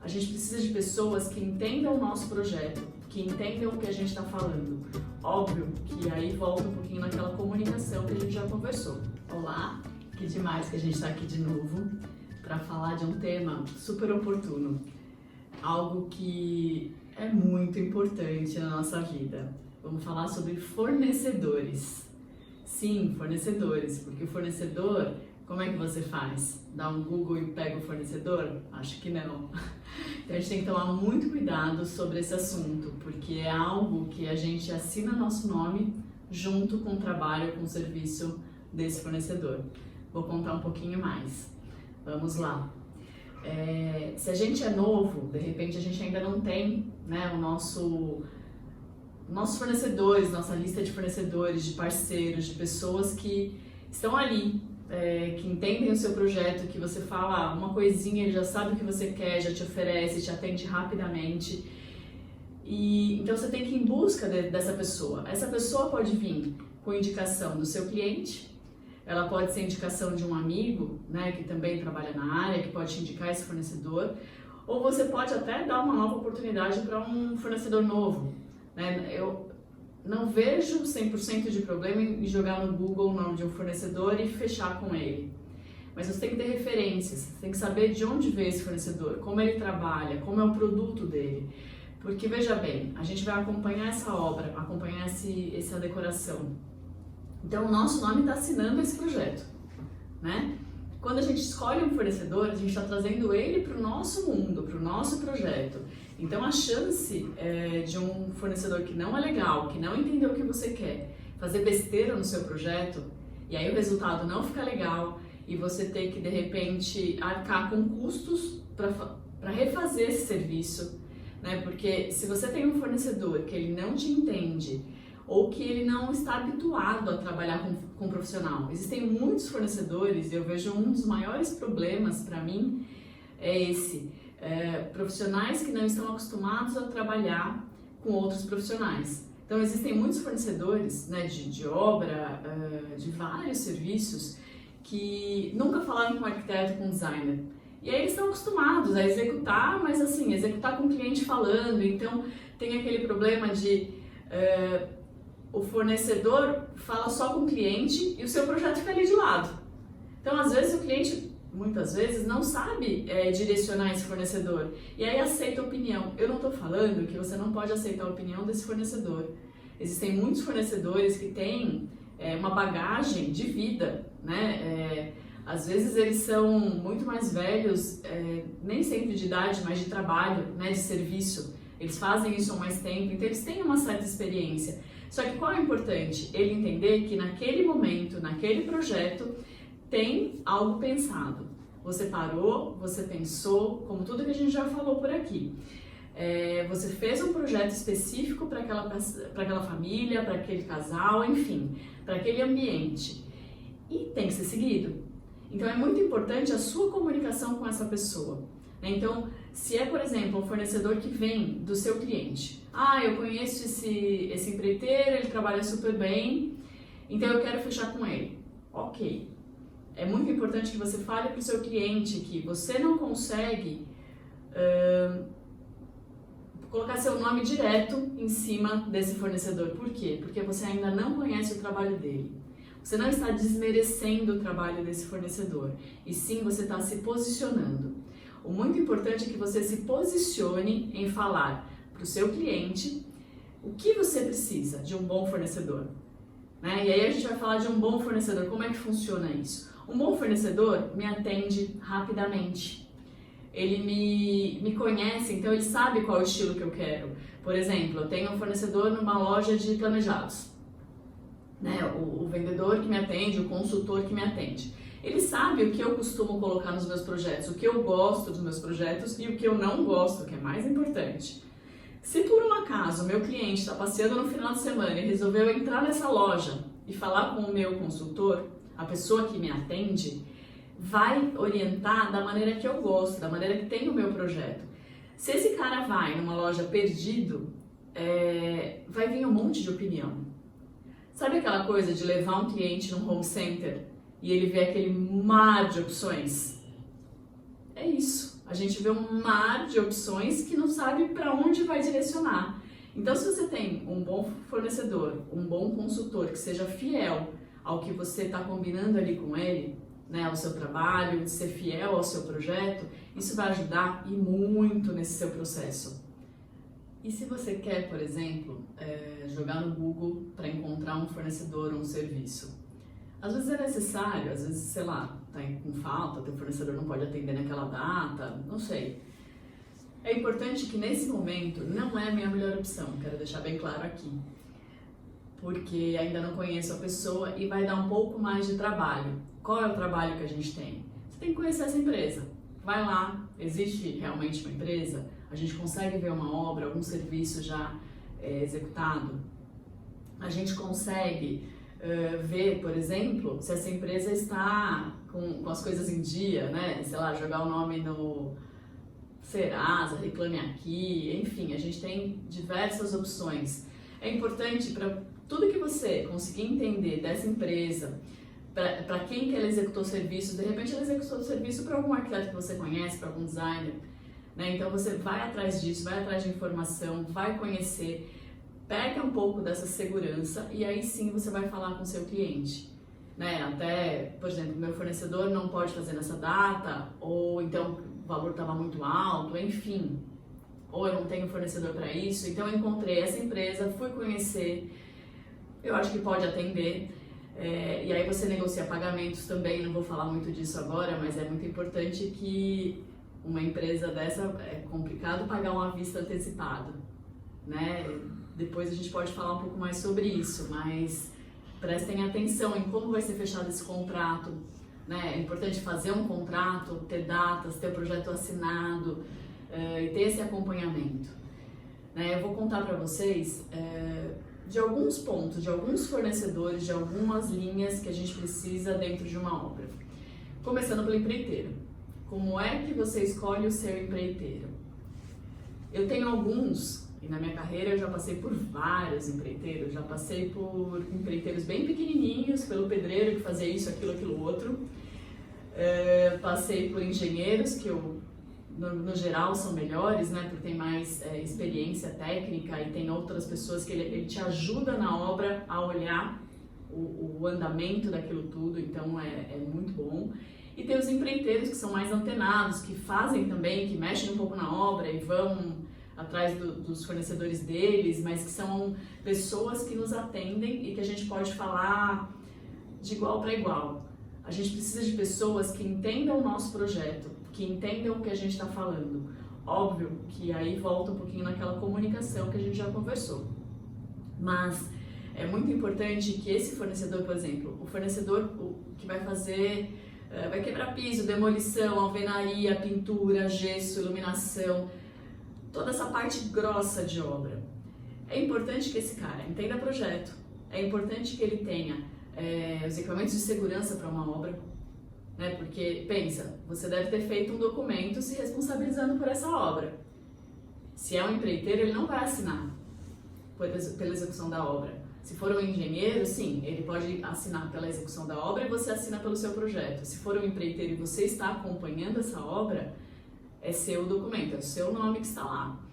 A gente precisa de pessoas que entendam o nosso projeto, que entendam o que a gente está falando. Óbvio que aí volta um pouquinho naquela comunicação que a gente já conversou. Olá, que demais que a gente está aqui de novo para falar de um tema super oportuno. Algo que é muito importante na nossa vida. Vamos falar sobre fornecedores. Sim, fornecedores, porque o fornecedor, como é que você faz? Dá um Google e pega o fornecedor? Acho que não. Então a gente tem que tomar muito cuidado sobre esse assunto, porque é algo que a gente assina nosso nome junto com o trabalho, com o serviço desse fornecedor. Vou contar um pouquinho mais. Vamos lá. Se a gente é novo, de repente a gente ainda não tem, né, nossos fornecedores, nossa lista de fornecedores, de parceiros, de pessoas que estão ali, que entendem o seu projeto, que você fala uma coisinha, ele já sabe o que você quer, já te oferece, te atende rapidamente. E então você tem que ir em busca dessa pessoa. Essa pessoa pode vir com indicação do seu cliente, ela pode ser indicação de um amigo, né, que também trabalha na área, que pode te indicar esse fornecedor, ou você pode até dar uma nova oportunidade para um fornecedor novo. Eu não vejo 100% de problema em jogar no Google o nome de um fornecedor e fechar com ele. Mas você tem que ter referências, você tem que saber de onde veio esse fornecedor, como ele trabalha, como é o produto dele. Porque, veja bem, a gente vai acompanhar essa obra, acompanhar essa decoração. Então, o nosso nome está assinando esse projeto, né? Quando a gente escolhe um fornecedor, a gente está trazendo ele para o nosso mundo, para o nosso projeto. Então, a chance de um fornecedor que não é legal, que não entendeu o que você quer, fazer besteira no seu projeto, e aí o resultado não fica legal, e você ter que, de repente, arcar com custos para refazer esse serviço, né? Porque se você tem um fornecedor que ele não te entende, ou que ele não está habituado a trabalhar com um profissional. Existem muitos fornecedores, e eu vejo um dos maiores problemas para mim é esse. Profissionais que não estão acostumados a trabalhar com outros profissionais. Então existem muitos fornecedores, né, de obra, de vários serviços, que nunca falaram com arquiteto, com designer. E aí eles estão acostumados a executar, mas assim, executar com o cliente falando. Então tem aquele problema de o fornecedor fala só com o cliente e o seu projeto fica ali de lado. Então, às vezes, o cliente, muitas vezes, não sabe direcionar esse fornecedor. E aí aceita a opinião. Eu não estou falando que você não pode aceitar a opinião desse fornecedor. Existem muitos fornecedores que têm uma bagagem de vida, né? Às vezes, eles são muito mais velhos, nem sempre de idade, mas de trabalho, né? De serviço. Eles fazem isso há mais tempo, então eles têm uma certa experiência. Só que qual é o importante? Ele entender que naquele momento, naquele projeto, tem algo pensado. Você parou, você pensou, como tudo que a gente já falou por aqui. Você fez um projeto específico para aquela família, para aquele casal, enfim, para aquele ambiente. E tem que ser seguido. Então é muito importante a sua comunicação com essa pessoa. Então, se é, por exemplo, um fornecedor que vem do seu cliente. Eu conheço esse empreiteiro, ele trabalha super bem, então eu quero fechar com ele. Ok. É muito importante que você fale para o seu cliente que você não consegue colocar seu nome direto em cima desse fornecedor. Por quê? Porque você ainda não conhece o trabalho dele. Você não está desmerecendo o trabalho desse fornecedor, e sim você está se posicionando. O muito importante é que você se posicione em falar para o seu cliente o que você precisa de um bom fornecedor. Né? E aí a gente vai falar de um bom fornecedor. Como é que funciona isso? Um bom fornecedor me atende rapidamente. Ele me conhece, então ele sabe qual é o estilo que eu quero. Por exemplo, eu tenho um fornecedor numa loja de planejados. Né? O vendedor que me atende, o consultor que me atende. Ele sabe o que eu costumo colocar nos meus projetos, o que eu gosto dos meus projetos e o que eu não gosto, que é mais importante. Se por um acaso o meu cliente está passeando no final de semana e resolveu entrar nessa loja e falar com o meu consultor, a pessoa que me atende, vai orientar da maneira que eu gosto, da maneira que tem o meu projeto. Se esse cara vai numa loja perdido, vai vir um monte de opinião. Sabe aquela coisa de levar um cliente num home center e ele vê aquele mar de opções? É isso. a gente vê um mar de opções que não sabe para onde vai direcionar. Então, se você tem um bom fornecedor, um bom consultor que seja fiel ao que você está combinando ali com ele, né, ao seu trabalho, de ser fiel ao seu projeto, isso vai ajudar e muito nesse seu processo. E se você quer, por exemplo, jogar no Google para encontrar um fornecedor ou um serviço? Às vezes é necessário, às vezes, sei lá, tá com falta, teu fornecedor não pode atender naquela data, não sei. É importante que nesse momento não é a minha melhor opção, quero deixar bem claro aqui. Porque ainda não conheço a pessoa e vai dar um pouco mais de trabalho. Qual é o trabalho que a gente tem? Você tem que conhecer essa empresa. Vai lá, existe realmente uma empresa? A gente consegue ver uma obra, algum serviço já executado? A gente consegue ver, por exemplo, se essa empresa está com as coisas em dia, né? Sei lá, jogar o nome no Serasa, Reclame Aqui, enfim, a gente tem diversas opções. É importante para tudo que você conseguir entender dessa empresa, para quem que ela executou o serviço, de repente ela executou o serviço para algum arquiteto que você conhece, para algum designer, né? Então você vai atrás disso, vai atrás de informação, vai conhecer, pega um pouco dessa segurança e aí sim você vai falar com o seu cliente, né? Até, por exemplo, meu fornecedor não pode fazer nessa data, ou então o valor estava muito alto, enfim, ou eu não tenho fornecedor para isso, então eu encontrei essa empresa, fui conhecer, eu acho que pode atender, e aí você negocia pagamentos também, não vou falar muito disso agora, mas é muito importante que uma empresa dessa, é complicado pagar uma vista antecipada, né? Depois a gente pode falar um pouco mais sobre isso, mas prestem atenção em como vai ser fechado esse contrato, né? É importante fazer um contrato, ter datas, ter o projeto assinado e ter esse acompanhamento, né? Eu vou contar para vocês de alguns pontos, de alguns fornecedores, de algumas linhas que a gente precisa dentro de uma obra. Começando pelo empreiteiro. Como é que você escolhe o seu empreiteiro? Eu tenho alguns, e na minha carreira eu já passei por vários empreiteiros, já passei por empreiteiros bem pequenininhos, pelo pedreiro que fazia isso, aquilo, outro. Passei por engenheiros que no geral são melhores, né, porque tem mais experiência técnica e tem outras pessoas que ele te ajuda na obra a olhar o andamento daquilo tudo, então é muito bom. E tem os empreiteiros que são mais antenados, que fazem também, que mexem um pouco na obra e vão atrás dos fornecedores deles, mas que são pessoas que nos atendem e que a gente pode falar de igual para igual. A gente precisa de pessoas que entendam o nosso projeto, que entendam o que a gente está falando. Óbvio que aí volta um pouquinho naquela comunicação que a gente já conversou. Mas é muito importante que esse fornecedor, por exemplo, o fornecedor que vai fazer, vai quebrar piso, demolição, alvenaria, pintura, gesso, iluminação, toda essa parte grossa de obra. É importante que esse cara entenda projeto, é importante que ele tenha os equipamentos de segurança para uma obra, né? Porque, pensa, você deve ter feito um documento se responsabilizando por essa obra. Se é um empreiteiro, ele não vai assinar pela execução da obra. Se for um engenheiro, sim, ele pode assinar pela execução da obra e você assina pelo seu projeto. Se for um empreiteiro e você está acompanhando essa obra, é seu documento, é o seu nome que está lá.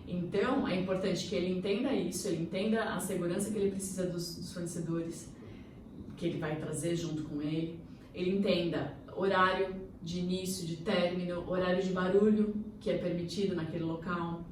Então, é importante que ele entenda isso, ele entenda a segurança que ele precisa dos fornecedores, que ele vai trazer junto com ele. Ele entenda horário de início, de término, horário de barulho que é permitido naquele local.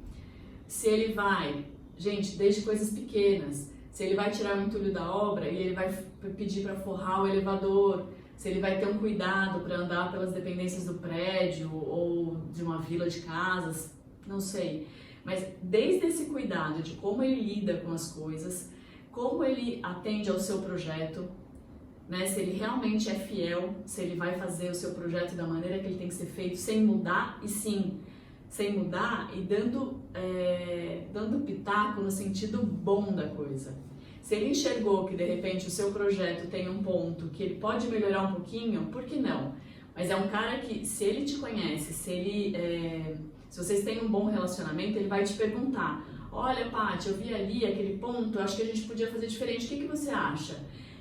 Se ele vai, gente, desde coisas pequenas, se ele vai tirar o entulho da obra e ele vai pedir para forrar o elevador, se ele vai ter um cuidado para andar pelas dependências do prédio ou de uma vila de casas, não sei. Mas desde esse cuidado de como ele lida com as coisas, como ele atende ao seu projeto, né? Se ele realmente é fiel, se ele vai fazer o seu projeto da maneira que ele tem que ser feito, sem mudar, e sim, sem mudar e dando pitaco no sentido bom da coisa. Se ele enxergou que de repente o seu projeto tem um ponto que ele pode melhorar um pouquinho, por que não? Mas é um cara que, se ele te conhece, se vocês têm um bom relacionamento, ele vai te perguntar: olha, Paty, eu vi ali aquele ponto, eu acho que a gente podia fazer diferente, o que você acha?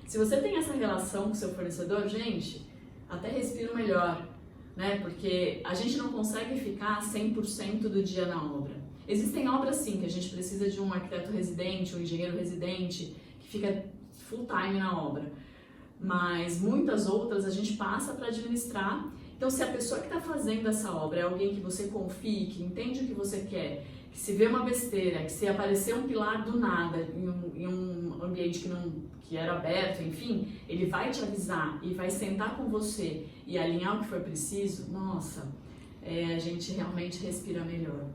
Se você tem essa relação com o seu fornecedor, gente, até respiro melhor, né? Porque a gente não consegue ficar 100% do dia na obra. Existem obras sim que a gente precisa de um arquiteto residente, um engenheiro residente que fica full time na obra, mas muitas outras a gente passa para administrar. Então, se a pessoa que está fazendo essa obra é alguém que você confie, que entende o que você quer, que se vê uma besteira, que se aparecer um pilar do nada em um ambiente que era aberto, enfim, ele vai te avisar e vai sentar com você e alinhar o que for preciso, nossa, a gente realmente respira melhor,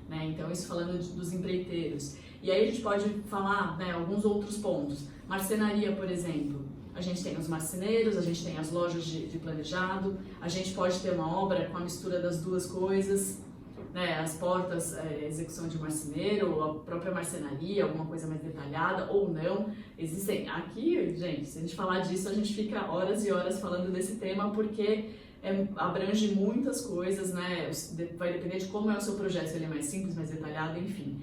né? Então, isso falando dos empreiteiros. E aí a gente pode falar, né, alguns outros pontos. Marcenaria, por exemplo. A gente tem os marceneiros, a gente tem as lojas de planejado, a gente pode ter uma obra com a mistura das duas coisas, né? As portas, execução de marceneiro, ou a própria marcenaria, alguma coisa mais detalhada, ou não. Existem aqui, gente, se a gente falar disso, a gente fica horas e horas falando desse tema, porque abrange muitas coisas, né? Vai depender de como é o seu projeto, se ele é mais simples, mais detalhado, enfim.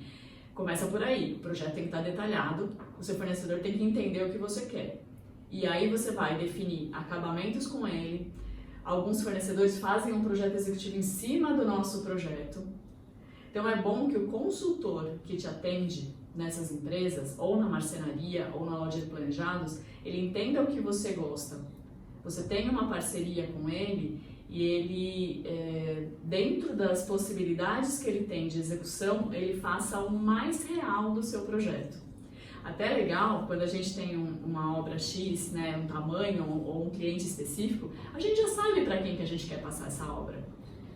Começa por aí, o projeto tem que estar detalhado, o seu fornecedor tem que entender o que você quer. E aí você vai definir acabamentos com ele. Alguns fornecedores fazem um projeto executivo em cima do nosso projeto. Então é bom que o consultor que te atende nessas empresas, ou na marcenaria, ou na loja de planejados, ele entenda o que você gosta. Você tem uma parceria com ele e ele, dentro das possibilidades que ele tem de execução, ele faça o mais real do seu projeto. Até legal, quando a gente tem uma obra X, né, um tamanho ou um cliente específico, a gente já sabe para quem que a gente quer passar essa obra.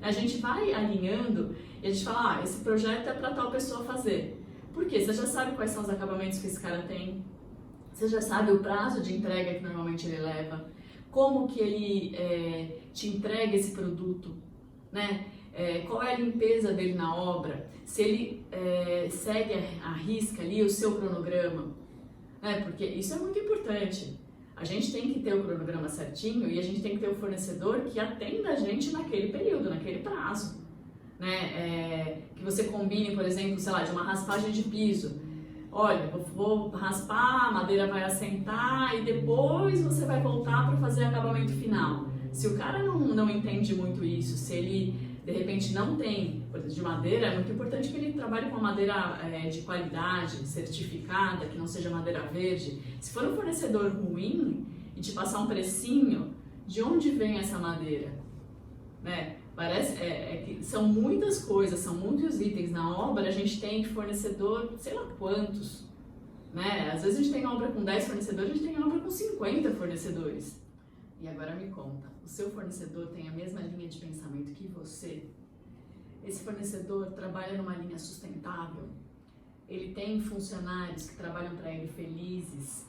A gente vai alinhando e a gente fala, esse projeto é para tal pessoa fazer. Por quê? Você já sabe quais são os acabamentos que esse cara tem, você já sabe o prazo de entrega que normalmente ele leva, como que ele te entrega esse produto, né? Qual é a limpeza dele na obra, se ele segue à risca ali o seu cronograma, né? Porque isso é muito importante. A gente tem que ter o cronograma certinho e a gente tem que ter o fornecedor que atenda a gente naquele período, naquele prazo, né? Que você combine, por exemplo, sei lá, de uma raspagem de piso. Olha, vou raspar, a madeira vai assentar e depois você vai voltar para fazer acabamento final. Se o cara não entende muito isso, se ele de repente não tem, por exemplo, de madeira, é muito importante que ele trabalhe com madeira de qualidade, certificada, que não seja madeira verde. Se for um fornecedor ruim e te passar um precinho, de onde vem essa madeira? Né? Parece que são muitas coisas, são muitos itens. Na obra a gente tem fornecedor, sei lá quantos. Né? Às vezes a gente tem obra com 10 fornecedores, a gente tem obra com 50 fornecedores. E agora me conta, o seu fornecedor tem a mesma linha de pensamento que você? Esse fornecedor trabalha numa linha sustentável? Ele tem funcionários que trabalham para ele felizes?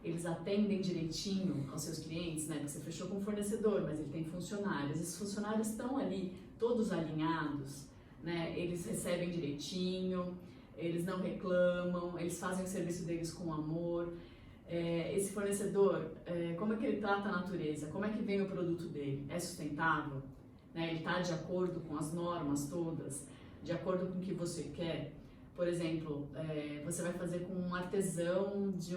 Eles atendem direitinho aos seus clientes, né? Porque você fechou com um fornecedor, mas ele tem funcionários. Esses funcionários estão ali todos alinhados, né? Eles recebem direitinho, eles não reclamam, eles fazem o serviço deles com amor. Esse fornecedor, como é que ele trata a natureza? Como é que vem o produto dele? É sustentável? Né? Ele está de acordo com as normas todas? De acordo com o que você quer? Por exemplo, você vai fazer com um artesão de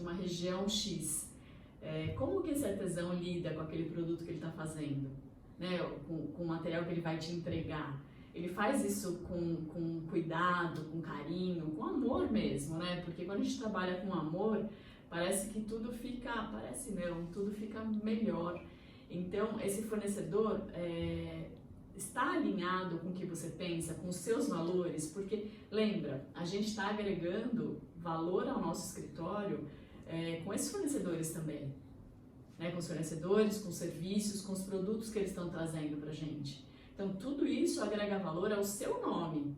uma região X. Como que esse artesão lida com aquele produto que ele está fazendo? Né? Com o material que ele vai te entregar? Ele faz isso com cuidado, com carinho, com amor mesmo, né? Porque quando a gente trabalha com amor, parece que tudo fica, tudo fica melhor. Então, esse fornecedor está alinhado com o que você pensa, com os seus valores, porque, lembra, a gente está agregando valor ao nosso escritório com esses fornecedores também, né? Com os fornecedores, com os serviços, com os produtos que eles estão trazendo para a gente. Então, tudo isso agrega valor ao seu nome.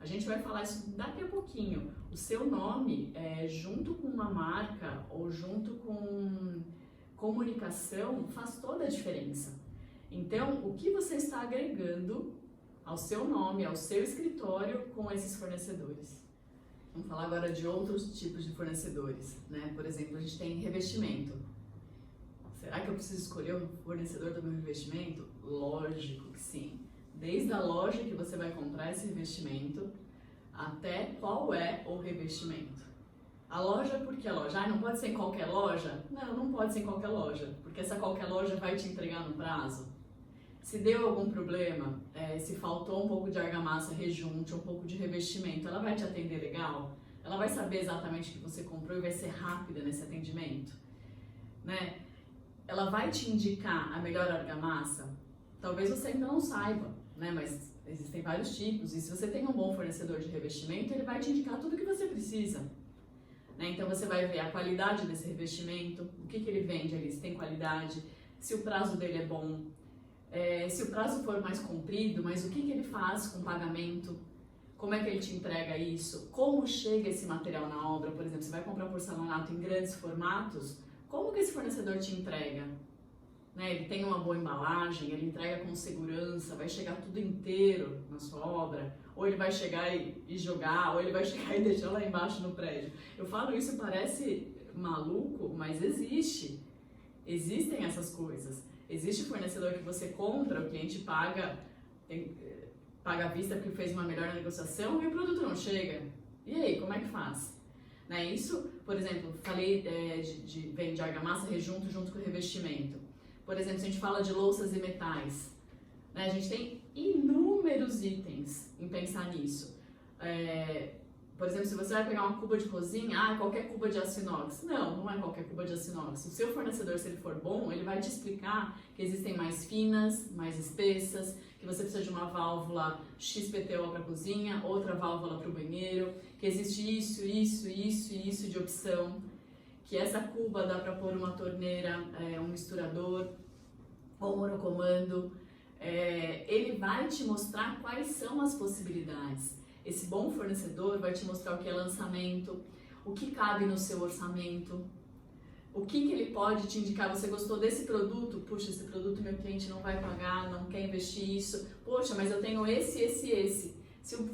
A gente vai falar isso daqui a pouquinho. O seu nome, junto com uma marca ou junto com comunicação, faz toda a diferença. Então, o que você está agregando ao seu nome, ao seu escritório com esses fornecedores? Vamos falar agora de outros tipos de fornecedores, né? Por exemplo, a gente tem revestimento. Será que eu preciso escolher o fornecedor do meu revestimento? Lógico que sim. Desde a loja que você vai comprar esse revestimento até qual é o revestimento. A loja, por que a loja? Não pode ser em qualquer loja? Não pode ser em qualquer loja, porque essa qualquer loja vai te entregar no prazo. Se deu algum problema, se faltou um pouco de argamassa, rejunte, um pouco de revestimento, ela vai te atender legal? Ela vai saber exatamente o que você comprou e vai ser rápida nesse atendimento? Né? Ela vai te indicar a melhor argamassa? Talvez você ainda não saiba, né? Mas existem vários tipos e se você tem um bom fornecedor de revestimento, ele vai te indicar tudo o que você precisa. Né? Então você vai ver a qualidade desse revestimento, o que ele vende ali, se tem qualidade, se o prazo dele é bom, se o prazo for mais comprido, mas o que ele faz com o pagamento, como é que ele te entrega isso, como chega esse material na obra, por exemplo, você vai comprar porcelanato em grandes formatos, como que esse fornecedor te entrega? Né? Ele tem uma boa embalagem, ele entrega com segurança, vai chegar tudo inteiro na sua obra, ou ele vai chegar e jogar, ou ele vai chegar e deixar lá embaixo no prédio. Eu falo isso, parece maluco, mas existem essas coisas. Existe fornecedor que você compra, o cliente paga à vista porque fez uma melhor negociação e o produto não chega. E aí, como é que faz? Né? Isso, por exemplo, falei de argamassa rejunto junto com o revestimento. Por exemplo, se a gente fala de louças e metais, né? A gente tem inúmeros itens em pensar nisso. Por exemplo, se você vai pegar uma cuba de cozinha, qualquer cuba de aço inox. Não é qualquer cuba de aço inox. O seu fornecedor, se ele for bom, ele vai te explicar que existem mais finas, mais espessas, que você precisa de uma válvula XPTO para a cozinha, outra válvula para o banheiro, que existe isso de opção, que essa cuba dá para pôr uma torneira, um misturador ou monocomando. Ele vai te mostrar quais são as possibilidades. Esse bom fornecedor vai te mostrar o que é lançamento, o que cabe no seu orçamento, o que ele pode te indicar. Você gostou desse produto? Puxa, esse produto meu cliente não vai pagar, não quer investir isso. Poxa, mas eu tenho esse. Se o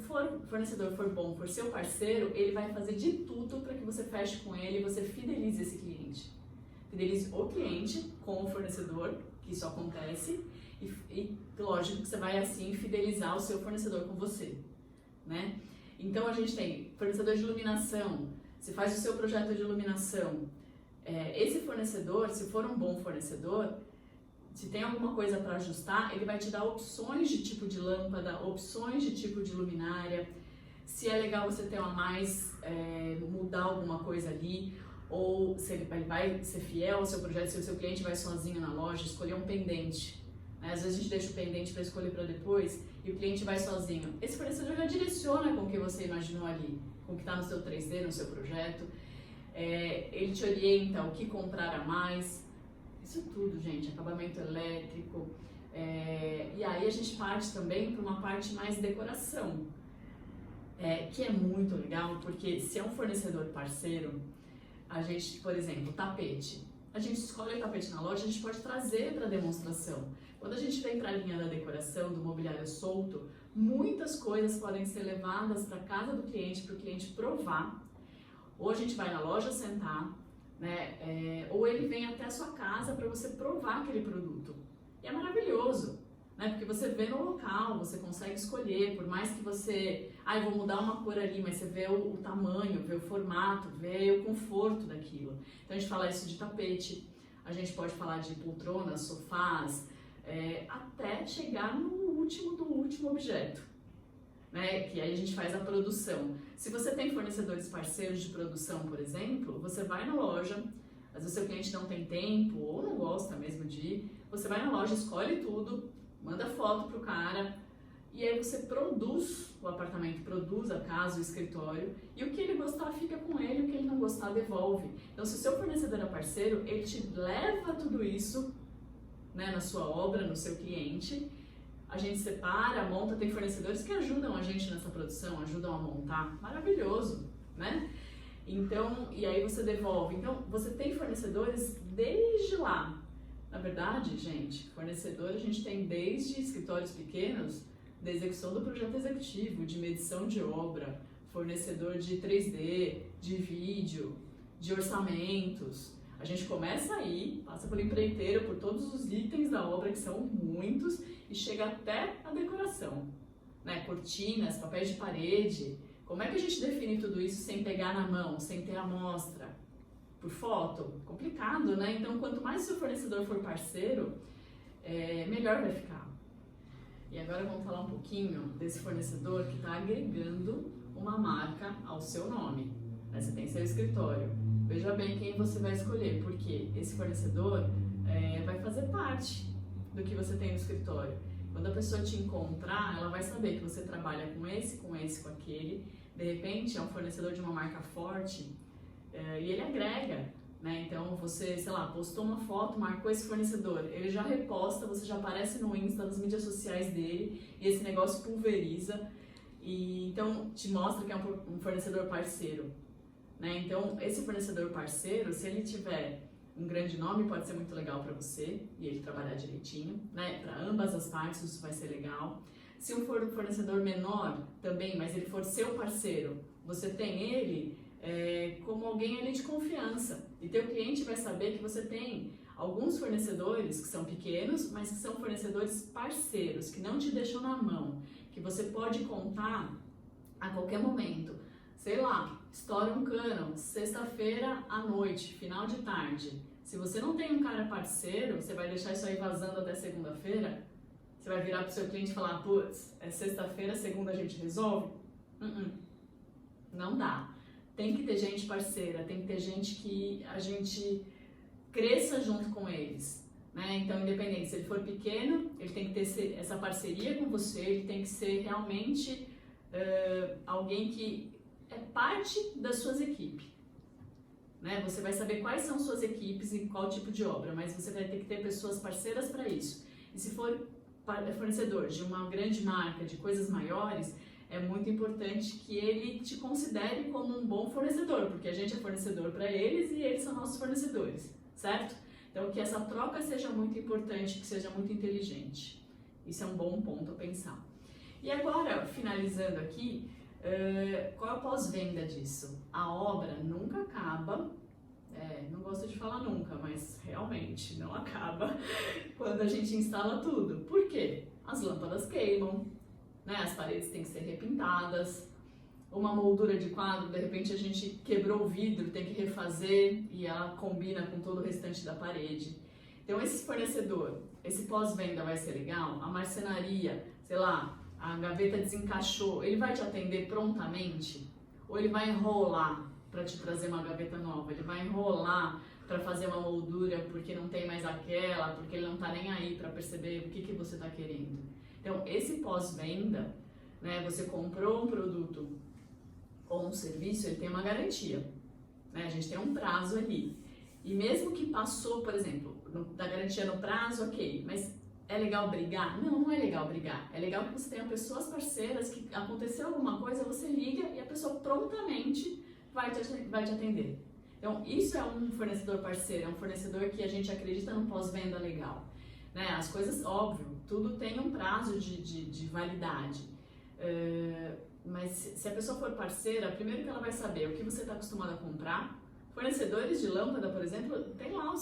fornecedor for bom, for seu parceiro, ele vai fazer de tudo para que você feche com ele e você fidelize esse cliente. Fidelize o cliente com o fornecedor, que isso acontece, e lógico que você vai assim fidelizar o seu fornecedor com você. Né? Então a gente tem fornecedor de iluminação, você faz o seu projeto de iluminação, esse fornecedor, se for um bom fornecedor, se tem alguma coisa para ajustar, ele vai te dar opções de tipo de lâmpada, opções de tipo de luminária, se é legal você ter uma mais, mudar alguma coisa ali, ou se ele vai ser fiel ao seu projeto, se o seu cliente vai sozinho na loja, escolher um pendente. Às vezes a gente deixa o pendente para escolher para depois e o cliente vai sozinho. Esse fornecedor já direciona com o que você imaginou ali, com o que está no seu 3D, no seu projeto. Ele te orienta o que comprar a mais. Isso tudo, gente, acabamento elétrico. E aí a gente parte também para uma parte mais de decoração, que é muito legal, porque se é um fornecedor parceiro, a gente, por exemplo, tapete. A gente escolhe o tapete na loja, a gente pode trazer para demonstração. Quando a gente vem para a linha da decoração, do mobiliário solto, muitas coisas podem ser levadas para a casa do cliente, para o cliente provar. Ou a gente vai na loja sentar, né? Ou ele vem até a sua casa para você provar aquele produto. E é maravilhoso, né? Porque você vê no local, você consegue escolher, por mais que você... eu vou mudar uma cor ali, mas você vê o tamanho, vê o formato, vê o conforto daquilo. Então a gente fala isso de tapete, a gente pode falar de poltronas, sofás, até chegar no último do último objeto, né? Que aí a gente faz a produção. Se você tem fornecedores parceiros de produção, por exemplo, você vai na loja, às vezes o seu cliente não tem tempo ou não gosta mesmo de ir, você vai na loja, escolhe tudo, manda foto pro cara e aí você produz o apartamento, produz a casa, o escritório e o que ele gostar fica com ele, o que ele não gostar devolve. Então se o seu fornecedor é parceiro, ele te leva tudo isso, né, na sua obra, no seu cliente, a gente separa, monta, tem fornecedores que ajudam a gente nessa produção, ajudam a montar, maravilhoso, né? Então, e aí você devolve. Então, você tem fornecedores desde lá. Na verdade, gente, fornecedor a gente tem desde escritórios pequenos, da execução do projeto executivo, de medição de obra, fornecedor de 3D, de vídeo, de orçamentos. A gente começa aí, passa pelo empreiteiro, por todos os itens da obra, que são muitos, e chega até a decoração, né? Cortinas, papéis de parede. Como é que a gente define tudo isso sem pegar na mão, sem ter amostra? Por foto? Complicado, né? Então, quanto mais o seu fornecedor for parceiro, melhor vai ficar. E agora vamos falar um pouquinho desse fornecedor que está agregando uma marca ao seu nome. Você tem seu escritório. Veja bem quem você vai escolher, porque esse fornecedor vai fazer parte do que você tem no escritório. Quando a pessoa te encontrar, ela vai saber que você trabalha com esse, com aquele. De repente, é um fornecedor de uma marca forte e ele agrega, né? Então, você, sei lá, postou uma foto, marcou esse fornecedor, ele já reposta, você já aparece no Insta, nas mídias sociais dele, e esse negócio pulveriza. E, então, te mostra que é um fornecedor parceiro, né? Então, esse fornecedor parceiro, se ele tiver um grande nome, pode ser muito legal para você e ele trabalhar direitinho, né? Para ambas as partes isso vai ser legal. Se for um fornecedor menor também, mas ele for seu parceiro, você tem ele como alguém ali de confiança. E teu cliente vai saber que você tem alguns fornecedores que são pequenos, mas que são fornecedores parceiros, que não te deixam na mão, que você pode contar a qualquer momento. Sei lá, estoura um cano, sexta-feira à noite, final de tarde. Se você não tem um cara parceiro, você vai deixar isso aí vazando até segunda-feira? Você vai virar pro seu cliente e falar, putz, é sexta-feira, segunda a gente resolve? Não dá. Tem que ter gente parceira, tem que ter gente que a gente cresça junto com eles, né? Então, independente, se ele for pequeno, ele tem que ter essa parceria com você, ele tem que ser realmente alguém que é parte das suas equipes, né? Você vai saber quais são suas equipes e qual tipo de obra, mas você vai ter que ter pessoas parceiras para isso. E se for fornecedor de uma grande marca, de coisas maiores, é muito importante que ele te considere como um bom fornecedor, porque a gente é fornecedor para eles e eles são nossos fornecedores, certo? Então, que essa troca seja muito importante, que seja muito inteligente. Isso é um bom ponto a pensar. E agora, finalizando aqui, qual é o pós-venda disso? A obra nunca acaba, não gosto de falar nunca, mas realmente não acaba quando a gente instala tudo. Por quê? As lâmpadas queimam, né? As paredes têm que ser repintadas, uma moldura de quadro, de repente a gente quebrou o vidro, tem que refazer e ela combina com todo o restante da parede. Então esse fornecedor, esse pós-venda vai ser legal? A marcenaria, sei lá, a gaveta desencaixou, ele vai te atender prontamente? Ou ele vai enrolar para te trazer uma gaveta nova? Ele vai enrolar para fazer uma moldura porque não tem mais aquela, porque ele não está nem aí para perceber o que você está querendo? Então, esse pós-venda, né, você comprou um produto ou um serviço, ele tem uma garantia, né? A gente tem um prazo ali. E mesmo que passou, por exemplo, da garantia no prazo, ok, mas é legal brigar? Não, não é legal brigar. É legal que você tenha pessoas parceiras que aconteceu alguma coisa, você liga e a pessoa prontamente vai te atender. Então, isso é um fornecedor parceiro, é um fornecedor que a gente acredita num pós-venda legal. Né? As coisas, óbvio, tudo tem um prazo de validade. Mas se a pessoa for parceira, primeiro que ela vai saber o que você está acostumado a comprar. Fornecedores de lâmpada, por exemplo, tem lá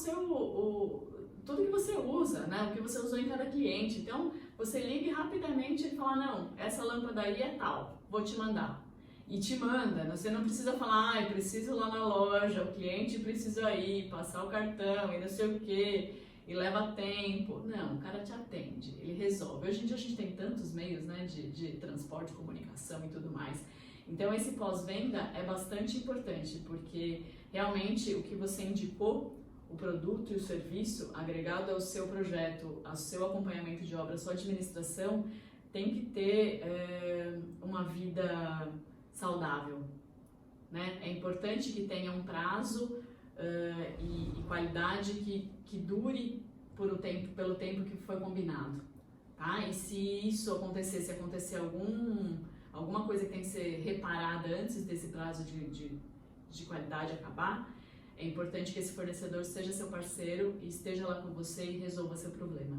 tudo que você usa, né? O que você usou em cada cliente. Então, você liga e rapidamente ele fala, não, essa lâmpada aí é tal, vou te mandar. E te manda, você não precisa falar, eu preciso lá na loja, o cliente precisa ir, passar o cartão e não sei o quê, e leva tempo. Não, o cara te atende, ele resolve. Hoje em dia a gente tem tantos meios, né, de transporte, comunicação e tudo mais. Então esse pós-venda é bastante importante, porque realmente o que você indicou, o produto e o serviço agregado ao seu projeto, ao seu acompanhamento de obra, à sua administração, tem que ter uma vida saudável, né? É importante que tenha um prazo e qualidade que dure pelo tempo que foi combinado, tá? E se isso acontecer, se acontecer alguma coisa que tem que ser reparada antes desse prazo de qualidade acabar, é importante que esse fornecedor seja seu parceiro e esteja lá com você e resolva seu problema.